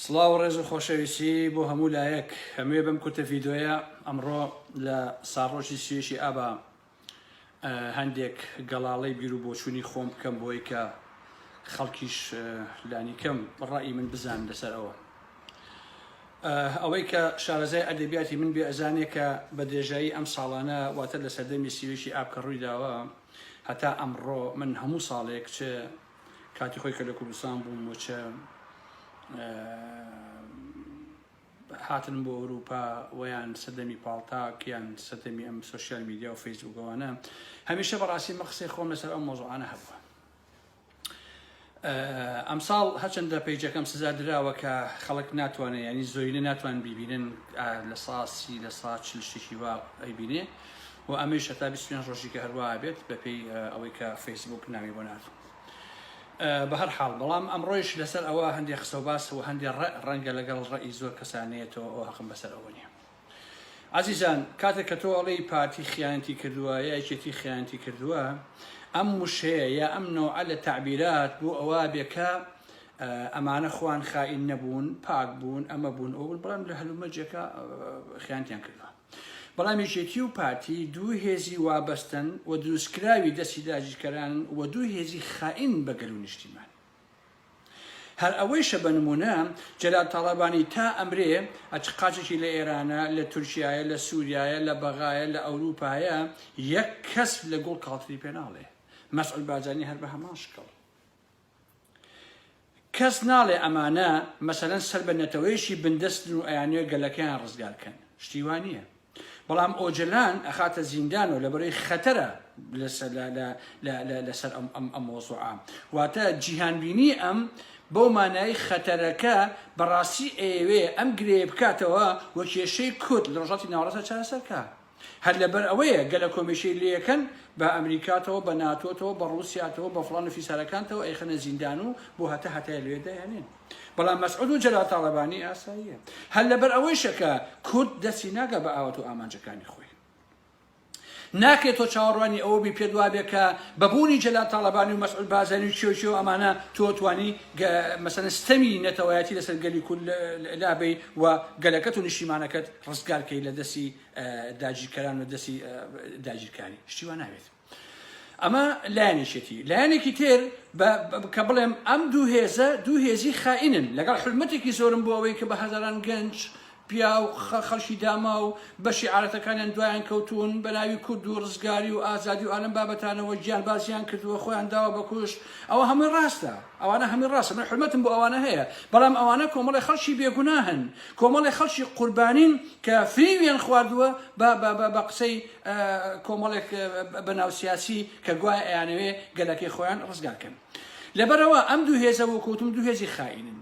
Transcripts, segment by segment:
سڵاو ڕێز و خۆشەویستی بۆ هەموو لایەک هەمووێ بەم کورتە ڤیدۆیە ئەمڕۆ لە ساڕۆژی سوێشی ئابا هەندێک گەڵاڵەی بیر و بۆچوونی خۆم بکەم بۆی کە خەڵکیش لانی کەم ڕای من بزان لەسەر ئەوە ئەوەی کە شارەزای ئەدەبیاتی من بێ ئەزانێ کە بە درێژایی ئەم ساڵانە واتە لە سەردەمی سوێشی ئاب کە ڕووی داوە هەتا ئەمڕۆ من هەموو ساڵێک چ کاتی خۆی کە لە کوردستان بووم و چە هاتن بۆ ئەوروپا ویان سەردەمی پاڵتاک یان سەردەمی ئەم سۆشیال میدیا و فەیسبووکەوانە هەمیشە بەڕاستی مە قسەی خۆم لەسەر ئەم مۆزوعانە هەبووە. ئەمساڵ هەرچەندە پەیجەکەم سزا دراوە کە خەڵک ناتوانێت ینی زۆرینە ناتوان بیبینن لە ساسی لە سا چلشتێکی وا ئەیبینێ و ئەمەش هەتا 25 ڕۆژی کە هەروە بێت بەپێی ئەوەی کە فەیسبووک ناوی بۆ ناتوە. بە هەر حاڵ بەڵام ئەمڕۆیش لەسەر ئەوە هەندێک قسە و باس و هەندێک ڕەنگە لەگەڵ ڕەئی زۆر کەسانەیەتەوە ئەو حەقم بەسەر ئەوە نییە. عەزیزان کاتێک کە تۆ ئەڵێی پارتی خیانەتی کردووە یا یەکێتی خیانەتی کردووە ئەم وشەیە یا ئەم نەوعە لە تعبیرات بۆ ئەوە بێکە ئەمانە خوان خائین نەبوون پاک بوون ئەمە بوون ئەو بەڵام لە هەلومەرجێکە خیانەتیان کردووە. بەڵام یەکێتی و پارتی دوو هێزی وابەستن و دروستکراوی دەستی داگیرکەران و دوو هێزی خائین بەگەل و نیشتیمان. هەر ئەوەیشە بە نمونە جەلال تاڵەبانی تا ئەمرێ قاچێکی لە ئێرانە لە تورکیایە لە سووریایە لە بەغایە لە ئەوروپایە یەک کەس لە گوڵ کاڵتری پێ ناڵێ مەسعود بارزانی هەر بە هەمان شکڵ کەس ناڵێ ئەمانە مەسەلەن سەر بە نەتەوەیشی بندەستن و ئەیانوێ گەلەکەیان ڕزگارکەن شتیوان نییە. بەڵام ئۆجلان ئەخاتە زیندان و لەبەرەوەی خەتەرە لەسەر ئەم مۆزوعە واتە جیهانبینی ئەم بەو مانایی خەتەرەکە بەڕاستی ئێوێ ئەم گرێ بکاتەوە وە کێشەی کورد لە ڕۆژاتی ناوەڕاستە چارەسەرکە. هەر لەبەر ئەوەیە گەلە کۆمیشەی لێەکەن بە ئەمریکاتەوە بە ناتۆتەوە بە ڕووسیاتەوە بە فڵان فیسارەکانتەوە ئەیخەنە زیندان و بۆ هەتای لێدا یانێن. بەڵام مەسعود و جەلال تاڵەبانی ئاساییە. هەر لەبەر ئەوەیشە کە کورد دەستی ناگە بە ئاوات و ئامانجەکانی خۆی. ناکرێت تۆ چاوەڕوانی ئەوە بی پێ دوابێت کە بەبوونی جەلال تاڵەبانی و مەسعود بارزانی و چێو و ئەمانە تۆ توانی مەسەلەن ستەمی نەتەوایەتی لەسەر گەلی کورد لابێ و گەلەکەت و نیشتیمانەکەت ڕزگارکەی لە دەستی داگیرکەران و دەستی داگیرکاری شتیوان ناوێت. ئەمە لایەنێکێتی لایەنێکی تر کە بڵێم ئەم دوو هێزی خائینن لەگەڵ حرمەتێکی زۆرم بۆ ئەوەی کە بە هەزاران گەنج پیا و خەڵکی داما و بەشی عارەتەکانیان دوایان کەوتون بە ناوی کورد و ڕزگاری و ئازادی و ئالەم بابەتانەوە گیان بازیان کردووە خۆیان داوە بە کوشت ئەوە هەمووی ڕاستە ئەوانە هەمووی ڕاستە من حرمەتم بۆ ئەوانە هەیە بەڵام ئەوانە کۆمەڵی خەڵکی بێگوناهن کۆمەڵی خەڵکی قوربانین کە فریویان خواردووە بە قسەی کۆمەڵێک بەناو سیاسی کە گوایە ئەیانەوێ گەلەکەی خۆیان ڕزگارکەن. لەبەرەوە ئەم دوو هێزە وە کەوتم دوو هێزی خائینن.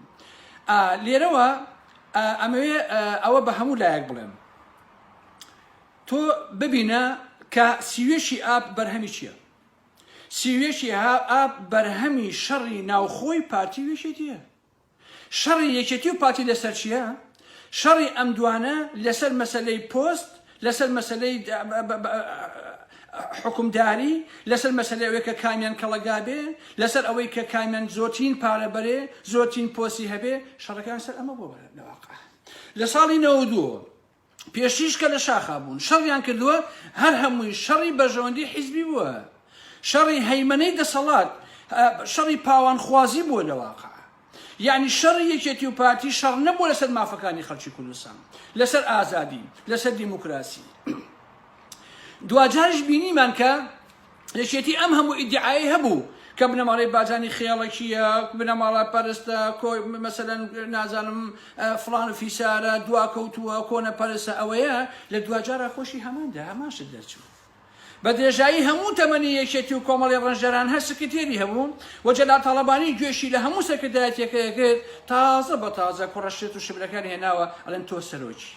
لێرەوە ئەمەوێ ئەوە بە هەموو لایەک بڵێم تۆ ببینە کە سیوێشی ئاب بەرهەمی چییە؟ سیوێشی ئاب بەرهەمی شەڕی ناوخۆی پارتی وێشێتیە. شەڕی یەکێتی و پارتی لەسەر چییە؟ شەڕی ئەم دوانە لەسەر مەسەلەی پۆست لەسەر مەسەلەی حکومداری لەسەر مەسەلەی ئەوەی کە کامیان کەڵەگا بێ لەسەر ئەوەی کە کامیان زۆرترین پارە بەرێ زۆرترین پۆستی هەبێ شەڕەکان سەر ئەمە بۆ لەواقع. لە ساڵی 92 پێشیش کە لە شاخا بوون شەڕیان کردووە هەر هەمووی شەڕی بەژەوەندی حیزبی بووە شەڕی هەیمەنەی دەسەڵات شەڕی پاوانخوازی بووە لەواقع. یعنی شەڕی یەکێتی و پارتی شەڕ نەبووە لەسەر مافەکانی خەڵکی کوردستان لەسەر ئازادی لەسەر دیموکراسی. دوجارش بینیمان کە یەکێتی ئەم هەموو ئیدعایی هەبوو کە بنەماڵی بازانی خێڵەکیە بنەماڵە پەرستە مەسەلەن نازانم فڵان و فیسارە دواکەوتووە کۆنە پەرستە ئەوەیە لە دوجارە خۆشی هەماندا هەماشت دەرچوو. بە درێژایی هەموو تەمەنی یەکێتی و کۆمەڵی ڕەنجەران هەر سکرتێری هەبوون و جەلال تاڵەبانی گوێشی لە هەموو سەرکردایەتێکە کرد تازە بە تازە کوڕەشێت و شبرەکانی هێناوە ئەڵێن تۆ سەرۆکی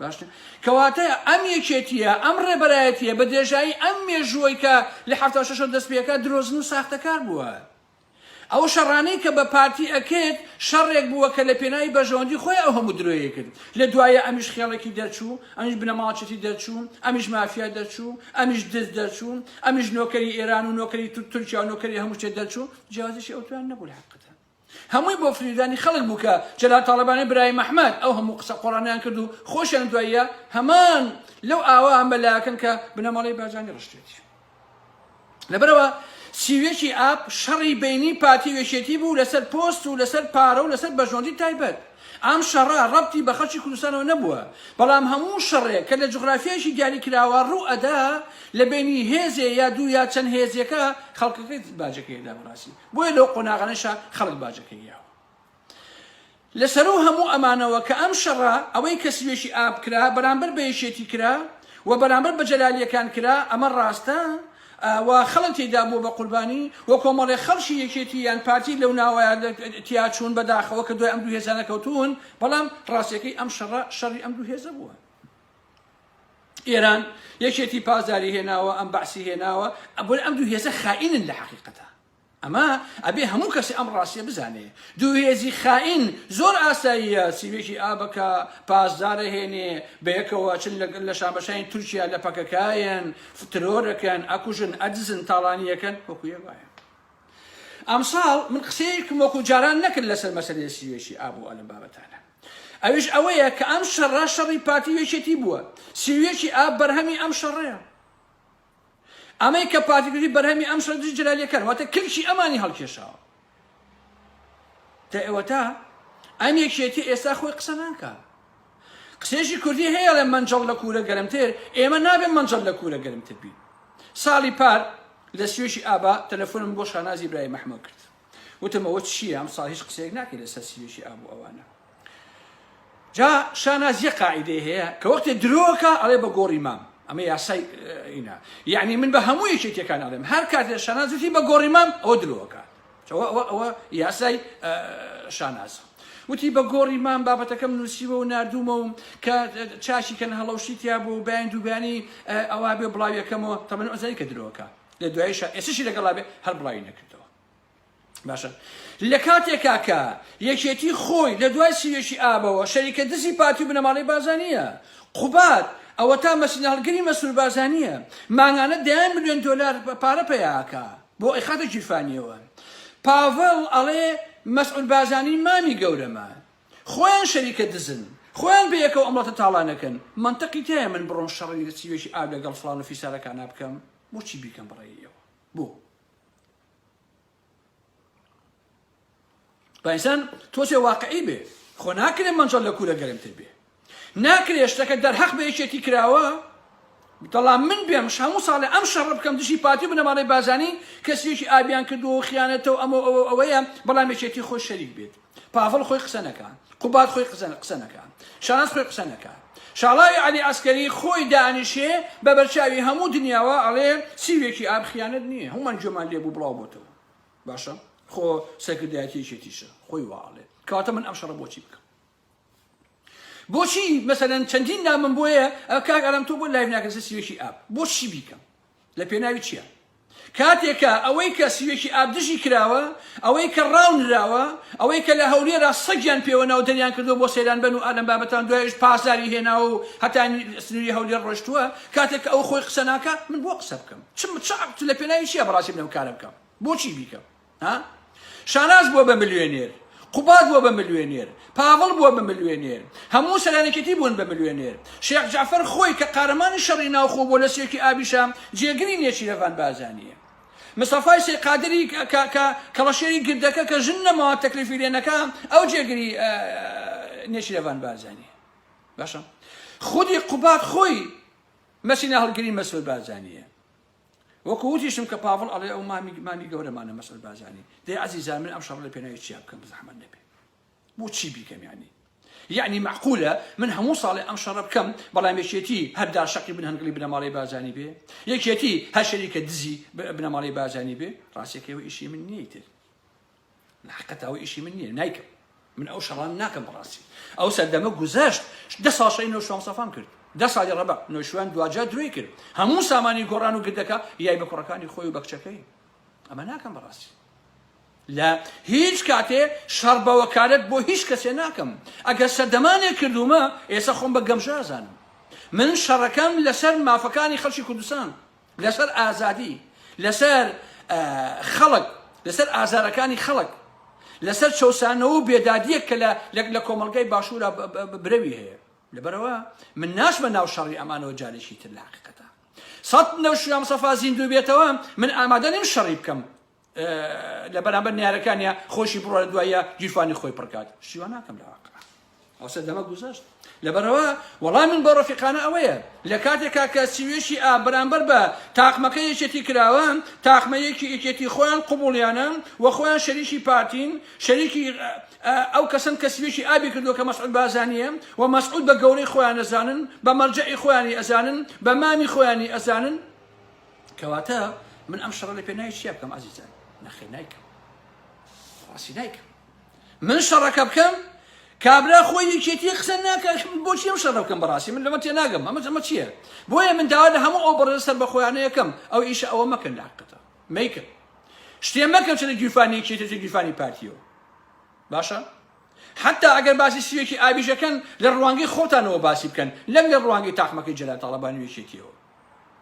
باشە کەواتە ئەم یەکێتیە ئەم ڕێبەرایەتیە بە درێژایی ئەم مێژووی کە لە 76 دەست پێکە درۆزن و ساختەکار بووە. ئەو شەڕانەی کە بە پارتی ئەکرد شەڕێک بووە کە لە پێناوی بەژەوەندی خۆی ئەو هەموو درۆیە کرد. لە دوایە ئەمیش خێڵێکی دەرچوو ئەمیش بنەماڵچێتی دەرچوو ئەمیش مافیا دەرچوو ئەمیش دەست دەرچوو ئەمیش نۆکەری ئێران و نۆکەری تورکیا و نۆکەری هەموو شتێک دەرچوو جیازیشی ئەو توان نەبوو لە حەقیقەت. هەمووی بۆ فریودانی خەڵک بوو کە جەلال تاڵەبانی برای مەحمەد ئەو هەموو قسە قۆڕانیان کرد و خۆشیان دواییە هەمان لەو ئاوا ئەم بەلایەکەن کە بنەماڵەی بارزانی ڕشتێتی. لەبەرەوە سیوێکی ئاب شەڕی بینی پاتی وێشێتی بوو لەسەر پۆست و لەسەر پارە و لەسەر بەژۆندی تایبەت. ئەم شەڕە ڕەبتی بە خەڵکی کوردستانەوە نەبووە، بەڵام هەموو شەڕێک کە لە جوغرافیایشی دیاری کراوە ڕوو ئەدا لە بینی هێزێ یا دوو یا چەند هێزیەکە خەڵکەکەی باجەکەیدا بڕاستی، بۆیە لەو قۆناغانەشە خەڵک باجەکەیەوە. لەسەر و هەموو ئەمانەوە کە ئەم شەڕە ئەوەی کە سیوێکی ئاب کرا بەرامبەر بە یەکێتی کرا و بەرامبەر بە جەلالیەکان کرا، ئەمە ڕاستە و خەڵک تێدا بوو بە قوربانی و کۆمەڵێ خەڵکی یەکێتی یان پارتی لەو ناوایە تیا چوون بەداخەوە کە دوای ئەم دوو هێزانە کەوتون، بەڵام ڕاستیەکەی ئەم شەڕە شەڕی ئەم دوو هێزە بووە. ئێران یەکێتی پازاری هێناوە، ئەم بەعسی هێناوە، بۆ ئەم دوو هێزە خائینن لە حەقیقەتە. ئەمە ئەبێ هەموو کەسی ئەم ڕاستیە بزانێ. دوو هێزی خائین زۆر ئاساییە سیوێکی ئابەکە پازدارە هێنێ بەیەکەوە چن لە شامەشین تورکیا لە پەکەکایەن ترۆرەکەن ئەکوژن ئەدزن تاڵانیەکەن وەکوێ وایە. ئەمساڵ من قسەیەکم وەکو جاران نەکرد لەسەر مەسەلەی سیوێکی ئاب و ئەلم بابەتانە. ئەویش ئەوەیە کە ئەم شەڕە شەڕی پارتی وێشێتی بووە، سیوێکی ئاب بەرهەمی ئەم شەڕەیە. ئەمەی کە پارتیگری بەرهەمی ئەم شەڕی جەلالیەکان واتە کلکی ئەمانی هەڵکێشاوە. تا ئێوە تا ئەم یەکێتی ئێستا خۆی قسە ناکات. قسێژی کوردی هەیە لە مەنجەڵ لە کوورە گەرمتر، ئێمە نابێت مەنجەڵ لە کوورە گەرمتر بین. ساڵی پار لە سیوێکی ئابا تەلەفۆنم بۆ شانازی برای مەحمەد کرد، وتمەوە چییە ئەم ساڵ هیچ قسەیەک ناکەی لەسەر سیوێکی ئاب و ئەوانە. جا شاناز یە قاعیدەی هەیە کە وەختێ درۆکە ئەڵێ بە گۆڕی مام، ئەمە یاسای ئینە، یعنی من بە هەموو یەکێتیەکان ئەڵێم هەر کاتێ شانازوتی بە گۆڕی مام ئەوە درۆکە، ئەوە یاسای شانازە. وتی بە گۆڕی مام بابەتەکەم نووسیوە و نردوومە و کە چاشیکەن هەڵەوشی تیا بوو بەیان دووبیانی ئەوە بێ بڵاویەکەمەوە تەمەن ئەوزانی کە درۆکە لە دواییشە ئێسشی لەگەڵا بێ هەر بڵاوی نەکردەوە. باشە لە کاتێکا کە یەکێتی خۆی لە دوای سیوێکی ئابەوە شەریکە دزی پارتی و بنەماڵەی بازانیە، قوبات ئەوە تا مەسئول هەڵگری مەسئول بازانیە مانگانە $10 ملیۆن پارە پێیاکە بۆ ئیخاتە جیرفانیەوە. پاڤڵ ئەڵێ مەسئول بازانی مامی گەورەمە، خۆیان شەریکە دزن، خۆیان بەیەکەوە ئەمڵەتە تاڵانەکەن. منتەقی تایە من بڕۆن شەڕی سیوێکی ئاب لەگەڵ فڵان و فیسارەکانە بکەم، بۆچی بیکەم بڕێیەوە؟ بۆ بەئینسان تۆچێ واقعی بێ، خۆ ناکرێ مەنجەڵ لە کوورە گەرمتر بێ، ناکرێ شتەکە دەرحەق بە یەکێتی کراوە دەڵام من بێم هەموو ساڵێ ئەم شەڕە بکەم دژی پارتی و بنەماڵەی بازانی کەسێکی ئابیان کردو خیانەتەوە ئەوەیە، بەڵام یەکێتی خۆی شەریک بێت. پاڤڵ خۆی قسە نەکات، قوبات خۆی قسە نەکات، شاناز خۆی قسە نەکات، شاڵای عەلی عەسکەری خۆی دانیشێ بە بەرچاوی هەموو دنیاوە ئەڵێ سیوێکی ئاب خیانەت نییە، هەمومان گوێمان لێ بوو بڵاو بۆتەوە. باشە خۆ سەرکردایەتی یەکێتیشە خۆی واڵێ کەواتە من ئەم شەڕە بۆچی بکەم؟ بۆچی مەسەلەن چەندین نامم بۆیە کاک ئەڵەم تۆ بۆ لایڤ ناکەن سەر سیوێکی ئاب، بۆچی بیکەم؟ لە پێناوی چییە؟ کاتێکە ئەوەی کە سیوێکی ئاب دژی کراوە، ئەوەی کە ڕاونراوە، ئەوەی کە لە هەولێرا سەگیان پێوەناو دەریان کردو بۆ سەیران بن و ئالەم بابەتان دوایش پاسداری هێناوە و هەتا سنووری هەولێر ڕۆشتووە، کاتێک ئەو خۆی قسە ناکات من بۆ قسە بکەم؟ چ لە پێناوی چییە بەڕاستی بنەوە کارە بکەم؟ بۆچی بیکەم؟ شاناز بووە بە ملیۆنێر، قوبات بووە بە ملیۆنێر، پاڤڵ بووە بە ملیۆنێر، هەموو سەرانەکەتی بوون بە ملیۆنێر. شێخ جعفەر خۆی کە قارەمانی شەڕی ناوخۆ بۆ لە سێکی ئابیشام جێگری نێچیرەڤان بازانیە. مستەفای سێقادری کەڵەشێری گردەکە کە ژن نەماوە تەکلیفی لێ نەکا ئەو جێگری نێچیرەڤان بازانیە. باشە خودی قوبات خۆی مەسینە هەڵگری مەسئول بازانیە. وەکو وتیشم کە پاڤڵ ئەڵێ ئەو مامی گەورەمانە مەسئول بازانی. دەی عەزیزان من ئەم شەڕ لە پێناوی چیا بکەم بزەحمەت نەبێ؟ بۆچی بیکەم؟ یعنی معقولە من هەموو ساڵێ ئەم شەڕە بکەم بەڵام یەکێتی هەردا شەقی بن هەنگڵی بنەماڵەی بازانی بێ، یەکێتی هەر شەریکە دزی بنەماڵەی بازانی بێ، ڕاستیەکەوە ئیشی من نییە تر. لە حەقیقەتەوە ئیشی من نییە، نایکەم. من ئەو شەڕان ناکەم بەڕاستی. ئەو سەردەمە گوزەشت 10 ساڵ شەی نەوشەوان سەفام کرد. 10 ساڵی ڕەبە نۆشوان دوجار دروی کرد. هەموو سامانی گۆڕان و گردەکە یای بە کوڕەکانی خۆی و بە کچەکەی. ئەمە ناکەم بەڕاستی. لە هیچ کاتێ شەڕ بە وەکالەت بۆ هیچ کەسێ ناکەم. ئەگەر سەردەمانێک کردومە ئێستا خۆم بە گەمژە ئازانم. من شەڕەکەم لەسەر مافەکانی خەڵکی کوردستان، لەسەر ئازادی، لەسەر خەڵک، لەسەر ئازارەکانی خەڵک، لەسەر چەسانەوە و بێدادیەک کە لە کۆمەڵگەی باشوورە برەوی هەیە لەبەرەوە من ناشمە ناو شەڕی ئەمانەوە جارێکی تر لە حقیقەتە سەد نەوشیام سەفا زیندوو بێتەوە من ئامادە نیم شەڕی بکەم لە بەرامبەر نیارەکانیە خۆشی بڕۆ لە دوایە گیرفانی خۆی پڕکات شیوان ناکەم لە واقع ئەوسە دەمە گوزەشت لەبەرەوە وەڵام من بە ڕۆفیقانە ئەوەیە لە کاتێکا کە سیوێشی بەرامبەر بە تاقمەکە یەکێتی کراوە تاقمەیەکی یەکێتی خۆیان قوبوڵیانە و خۆیان شەریکی پارتین شەریکی ئەو کەسن کە سیوێشی ئابی کردو کە مەسعود بازانیە و مەسعود بە گەورەی خۆیان ئەزانن بە مەرجەعی خۆیانی ئەزانن بە مامی خۆیانی ئەزانن کەواتە من ئەم شەڕە لە پێناوی چیا بکەم ئازیزان نەخێ نایکەم ڕاستی نایکەم من شەڕەکە بکەم کابرا خۆی یەکێتی قسە ناکات بۆچی ئەم شەڕە بکەم بەڕاستی من لەمە تێناگەم ئەمە چییە بۆیە من داوا لە هەموو ئەو بەڕێ سەر بە خۆیانە یەکەم ئەو ئیشە ئەوە مەکەن لە حقیقەتە مەیکەن شتێ مەکەم چ لە گیرفانی یەکێتی گیرفانی پارتیەوە باشە حتا ئەگەر باسی سوێکی ئابیژەکەن لە ڕوانگەی خۆتانەوە باسی بکەن لەم لە ڕوانگەی تاقمەکەی جەلال تاڵەبانی یەکێتیەوە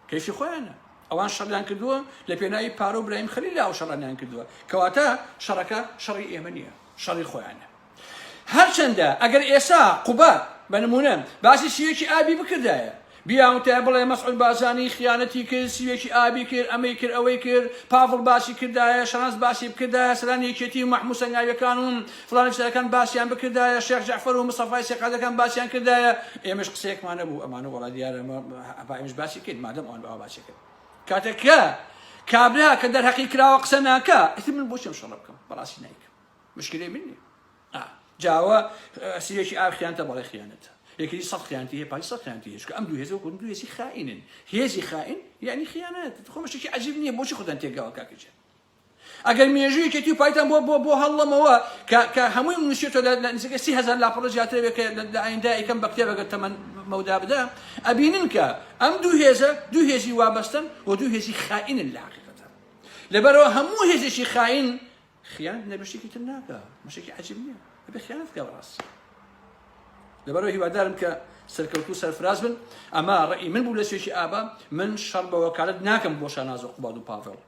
کەیفی خۆیانە ئەوان شەڕیان کردووە لە پێناوی پارۆ و برایم خەلیل ئەو شەڕیان کردووە کەواتە شەڕەکە شەڕی ئێمە نییە شەڕی خۆیانە هەرچەندە ئەگەر ئێسا قوبات بە نمونە باسی سوێکی ئابی بکردایە بیاوتە بڵێ مەسعود بازانی خیانەتی کرد سوێکی ئابی کرد ئەمەی کرد ئەوەی کرد پاڤڵ باسی کردایە شەڕەنس باسی بکردایە سەران یەکێتی و مەحموود سەنگاویەکان و فڵانی شتەکان باسییان بکردایە شێخ جەعفەر و مستەفای سێقادەکان باسییان کردایە ئێمەش قسەیەکمانە بوو ئەمانە وەڵا دیارە ئەمەش باسی کرد مادەم ئەوان بەوا باسی کرد کاتێککە کابرا کە دەرهەقی کراوە قسە ناکە ئیتر من بۆچی ئەم شەڕە بکەم بەڕاستی نایکەم مشکلەی من نییە جاوە سیرێکی ئاو خیانەتە بەڵێ خیانەتە یەکێتی سەد خیانەتی هەیە پای سەد خیانەتی هەیە ئەم دوو هێزە وەکو دوو هێزی خائینن هێزی خائین یعنی خیانەت خۆ شتێکی عەجیب نییە بۆچی خۆتان تێگەوە کاکەجان ئەگەر مێژوویەکێتی و پایتان بۆ هەڵڵەمەوە کە هەمووی منوسێتەوە لە نزیکە 30,000 لاپەڕە زیاتر بێت کە لە ئایندا یەکەم بە کتێبەکە تەمەن مەودا بدە ئەبینن کە ئەم دوو هێزە دوو هێزی وابەستن و دوو هێزی خائینن لە حقیقەتە لەبەرەوە هەموو هێزێکی خائین خیانەت نەبشتێکی تر ناکە مشتێکی عەجیب نییە بە خیانەت کە بەڕاستی لەبەرەوە هیوادارم کە سەرکەوتو سەرفراز بن ئەمە ڕێی من بوو لە سوێکی ئابا من شەڕ بە وەکالەت ناکەم بۆ شاناز و قوباد و پاڤڵ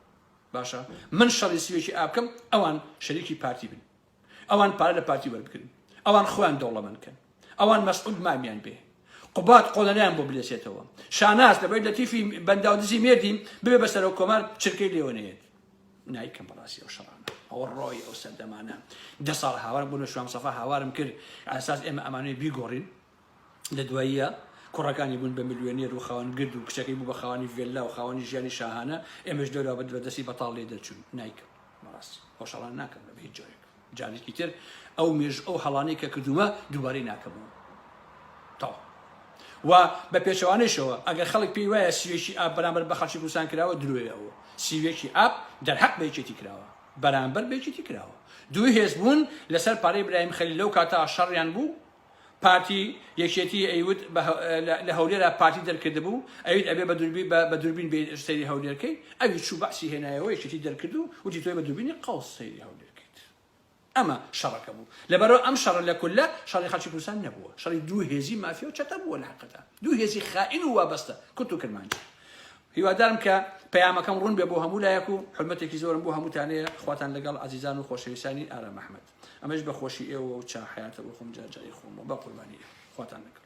باشە من شەڕی سوێکی ئا بکەم ئەوان شەریکی پارتی بن ئەوان پارە لە پارتی وەربگرن ئەوان خۆیان دەوڵەمەندکەن ئەوان مەسعود مامیان بێ قوباد قۆڵەنیان بۆ بلێسێتەوە شاناز لەبەر لە تیفی بەنداودزی مێردیم ببێ بەسەرەوە کۆمار چرکەی لێوەنێت نایکەم بەڕاستی ئەو شەڕانە ئەوە ڕۆی ئەو سەردەمانە 10 ساڵ هاوارم بوو لە شوام سەفا هاوارم کرد ئاساس ئێمە ئەمانەی بیگۆڕین لە دواییە کوڕەکانی بوون بە ملیۆنێر و خاوەن گرد و کچەکەی بوو بە خاوەنی ڤێلا و خاوەنی ژیانی شاهانە ئێمەش دەورا بە دەستی بەتاڵ لێ دەرچوون نایکەم بەڕاستی ئەو شەڕان ناکەم لە هیچ جۆرێک جارێکی تر ئەو مێژ ئەو هەڵانەی کە کردومە دووبارەی ناکەمەوە تاو و بە پێچەوانەیشەوە ئەگەر خەڵک پێی وایە سیوێکی ئاب بەرامبەر بە خەڵکی کوردستان کراوە درۆیەوە سیوێکی ئاب دەرحەق بە یەکێتی کراوە بەرامبەر بە یەکێتی کراوە دوو هێز بوون لەسەر پارەی برایم خەلیل لەو کاتە شەڕیان بوو پارتی یەکێتی ئەیوت لە هەولێرە پارتی دەرکرد بوو ئەویت ئەبێ بە دووربین بێ سەیری هەولێرکەی ئەوی چوو بەعسی هێنایەوە یەکێتی دەرکرد و وتی تۆی بە دووربینی قەوس سەیری هەولێرکەیت ئەمە شەڕەکە بوو لەبەرەوە ئەم شەڕە لە کولە شەڕی خەڵکی کوردستان نەبووە شەڕی دوو هێزی مافیا و چەتە بووە لە حەقیقەتە دوو هێزی خائین و وابەستە کورد و کرمانجی هیوادارم کە پەیامەکەم ڕوون بێ بۆ هەموو لایەک و حرمەتێکی زۆرم بۆ هەمووتانەیە خواتان لەگەڵ عەزیزان و خۆشەویستانی ئارام ئەحمەد ئەمەش بە خۆشی ئێوە و چا حیاتە بۆ خۆم جارجاری خۆمەوە بە قوربانی خواتان لەگەڵ